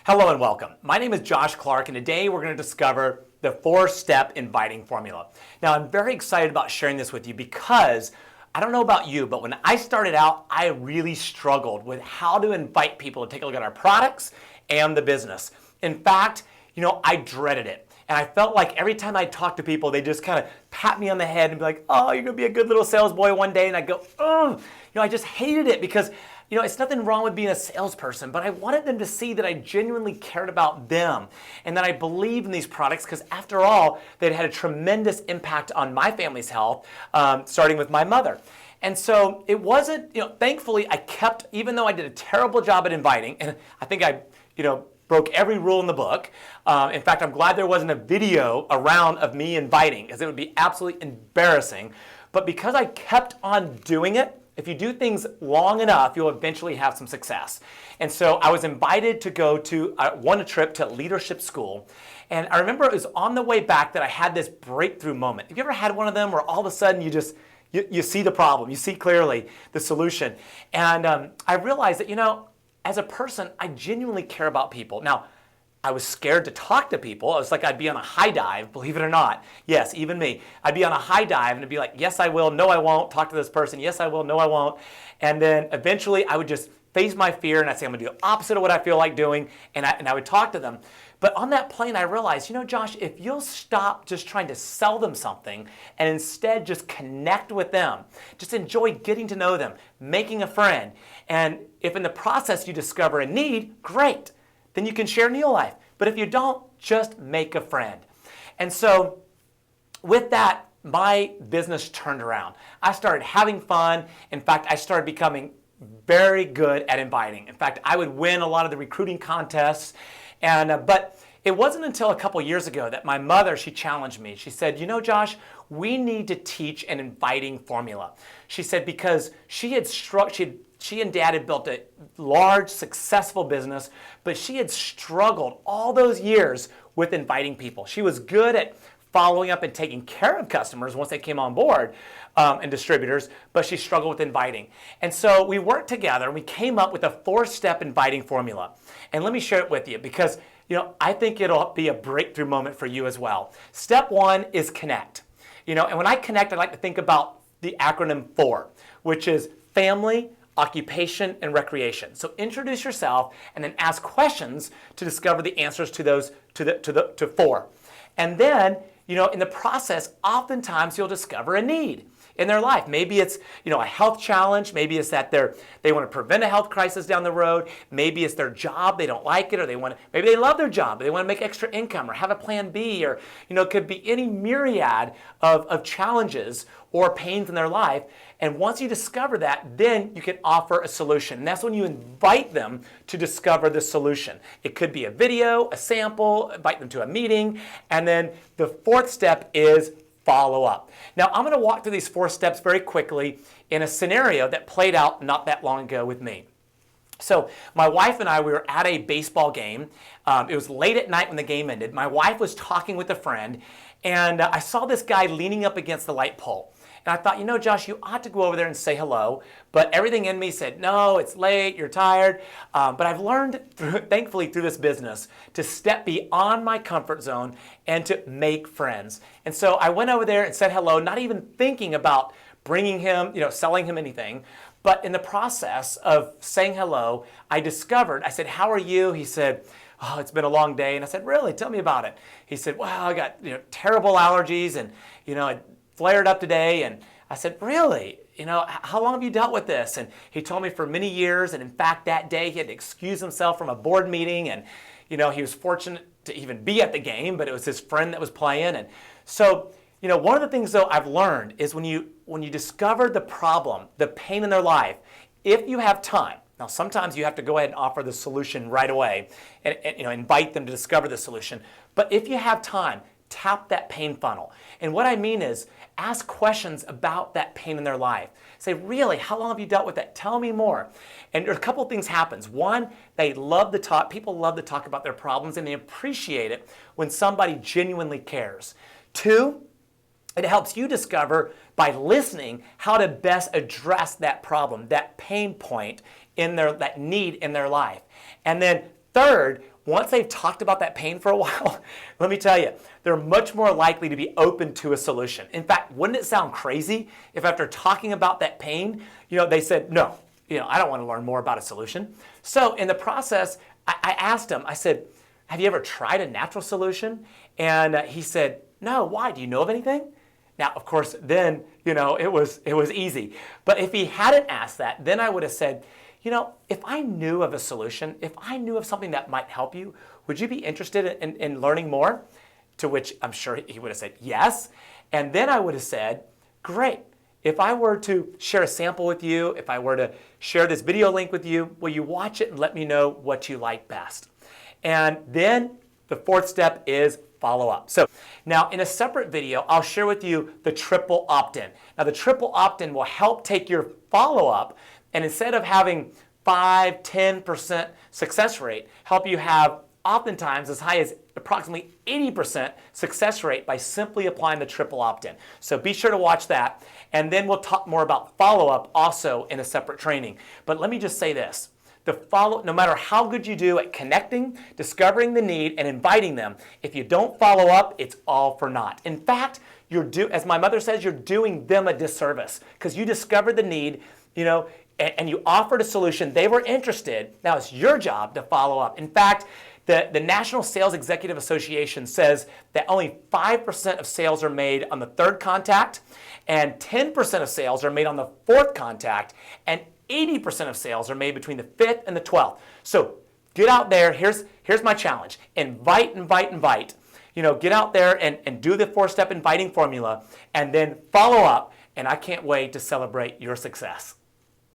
Hello and welcome. My name is Josh Clark, and today we're going to discover the four-step inviting formula. Now, I'm very excited about sharing this with you because I don't know about you, but when I started out, I really struggled with how to invite people to take a look at our products and the business. In fact, I dreaded it. And I felt like every time I talked to people, they just kind of pat me on the head and be like, oh, you're going to be a good little sales boy one day. And I'd go, oh, I just hated it because it's nothing wrong with being a salesperson, but I wanted them to see that I genuinely cared about them and that I believed in these products because after all, they'd had a tremendous impact on my family's health, starting with my mother. And so it wasn't, thankfully I kept, even though I did a terrible job at inviting, and I think I, broke every rule in the book. In fact, I'm glad there wasn't a video around of me inviting because it would be absolutely embarrassing. But because I kept on doing it, if you do things long enough, you'll eventually have some success. And so I was invited to go to, won a trip to leadership school. And I remember it was on the way back that I had this breakthrough moment. Have you ever had one of them where all of a sudden you see the problem, you see clearly the solution? And I realized that, as a person, I genuinely care about people. Now, I was scared to talk to people. It was like I'd be on a high dive, believe it or not. Yes, even me. I'd be on a high dive and it'd be like, yes, I will, no, I won't. Talk to this person, yes, I will, no, I won't. And then eventually I would just face my fear and I'd say, I'm gonna do the opposite of what I feel like doing, and I would talk to them. But on that plane, I realized, Josh, if you'll stop just trying to sell them something and instead just connect with them, just enjoy getting to know them, making a friend, and if in the process you discover a need, great. Then you can share in your life. But if you don't, just make a friend. And so with that, my business turned around. I started having fun. In fact, I started becoming very good at inviting. In fact, I would win a lot of the recruiting contests. But it wasn't until a couple years ago that my mother, she challenged me. She said, Josh, we need to teach an inviting formula. She said because she and Dad had built a large, successful business, but she had struggled all those years with inviting people. She was good at following up and taking care of customers once they came on board and distributors, but she struggled with inviting. And so we worked together and we came up with a four-step inviting formula. And let me share it with you because I think it'll be a breakthrough moment for you as well. Step one is connect. And when I connect, I like to think about the acronym FOR, which is family, occupation, and recreation. So introduce yourself and then ask questions to discover the answers to those to four. And then, in the process, oftentimes you'll discover a need in their life. Maybe it's, a health challenge. Maybe it's that they want to prevent a health crisis down the road. Maybe it's their job, they don't like it, or maybe they love their job, but they want to make extra income or have a plan B, or, it could be any myriad of challenges or pains in their life. And once you discover that, then you can offer a solution. And that's when you invite them to discover the solution. It could be a video, a sample, invite them to a meeting. And then the fourth step is follow up. Now, I'm going to walk through these four steps very quickly in a scenario that played out not that long ago with me. So my wife and I, we were at a baseball game. It was late at night when the game ended. My wife was talking with a friend, and I saw this guy leaning up against the light pole. And I thought, Josh, you ought to go over there and say hello. But everything in me said, no, it's late, you're tired. But I've learned, thankfully, through this business, to step beyond my comfort zone and to make friends. And so I went over there and said hello, not even thinking about bringing him, selling him anything. But in the process of saying hello, I said, how are you? He said, oh, it's been a long day. And I said, really? Tell me about it. He said, well, I got terrible allergies and, it flared up today. And I said, really? How long have you dealt with this? And he told me for many years. And in fact, that day he had to excuse himself from a board meeting. And, he was fortunate to even be at the game, but it was his friend that was playing. And so, one of the things though I've learned is when you discover the problem, the pain in their life, if you have time, now sometimes you have to go ahead and offer the solution right away and invite them to discover the solution. But if you have time, tap that pain funnel. And what I mean is ask questions about that pain in their life. Say, really, how long have you dealt with that? Tell me more. And a couple of things happens. One, people love to talk about their problems, and they appreciate it when somebody genuinely cares. Two, it helps you discover by listening how to best address that problem, that pain point that need in their life. And then third, once they've talked about that pain for a while, let me tell you, they're much more likely to be open to a solution. In fact, wouldn't it sound crazy if after talking about that pain, they said, no, I don't want to learn more about a solution. So in the process, I asked him, I said, have you ever tried a natural solution? And he said, no, why? Do you know of anything? Now, of course, then, it was easy. But if he hadn't asked that, then I would have said, if I knew of a solution, if I knew of something that might help you, would you be interested in learning more? To which I'm sure he would have said yes. And then I would have said, great. If I were to share a sample with you, if I were to share this video link with you, will you watch it and let me know what you like best? And then the fourth step is follow up. So now in a separate video, I'll share with you the triple opt-in. Now the triple opt-in will help take your follow-up and instead of having 5-10% success rate, help you have oftentimes as high as approximately 80% success rate by simply applying the triple opt-in. So be sure to watch that. And then we'll talk more about follow-up also in a separate training. But let me just say this. No matter how good you do at connecting, discovering the need, and inviting them, if you don't follow up, it's all for naught. In fact, as my mother says, you're doing them a disservice because you discovered the need, and you offered a solution. They were interested. Now it's your job to follow up. In fact, the National Sales Executive Association says that only 5% of sales are made on the third contact, and 10% of sales are made on the fourth contact, and 80% of sales are made between the 5th and the 12th. So get out there. Here's my challenge. Invite. Get out there and do the 4-step inviting formula, and then follow up. And I can't wait to celebrate your success.